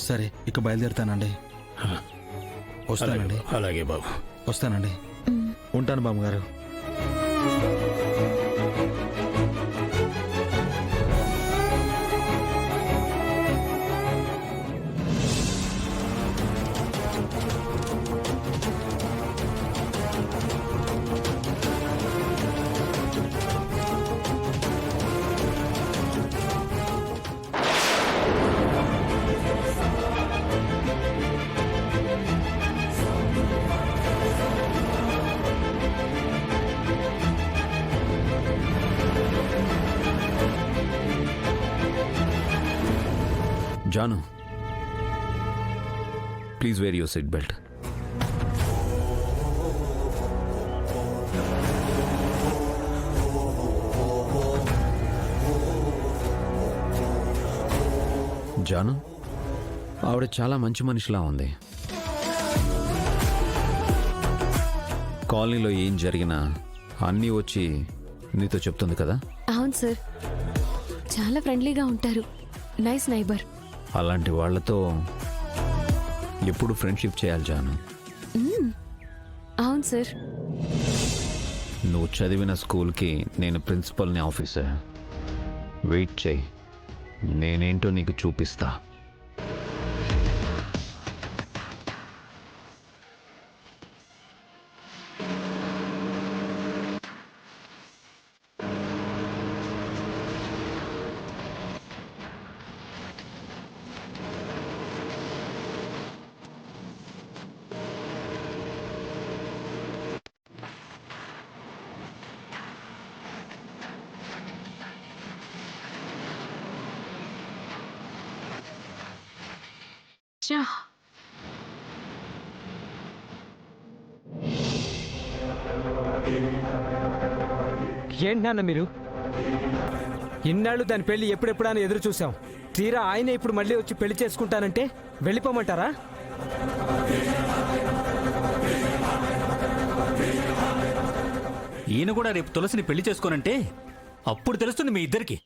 సరే ఇక బయలుదేరుతానండి. వస్తానండి. అలాగే బాబు. వస్తానండి. ఉంటాను బామ్మగారు. Janu, please wear your seat belt. Janu, ఆవిడ చాలా మంచి మనిషిలా ఉంది. కాలనీలో ఏం జరిగినా అన్నీ వచ్చి నీతో చెప్తుంది కదా. అవును సార్, చాలా ఫ్రెండ్లీగా ఉంటారు. Nice neighbour. అలాంటి వాళ్ళతో ఎప్పుడు ఫ్రెండ్షిప్ చేయాలి జాను. అవును సార్. నువ్వు చదివిన స్కూల్కి నేను ప్రిన్సిపల్ని ఆఫీసర్. వెయిట్ చేయి, నేనేంటో నీకు చూపిస్తా. ఏంటి నాన్న మీరు? ఇన్నాళ్ళు దాని పెళ్లి ఎప్పుడెప్పుడా అని ఎదురు చూసాం. తీరా ఆయన ఇప్పుడు మళ్ళీ వచ్చి పెళ్లి చేసుకుంటానంటే వెళ్ళిపోమంటారా? ఈయన కూడా రేపు తులసిని పెళ్లి చేసుకోనంటే అప్పుడు తెలుస్తుంది మీ ఇద్దరికి.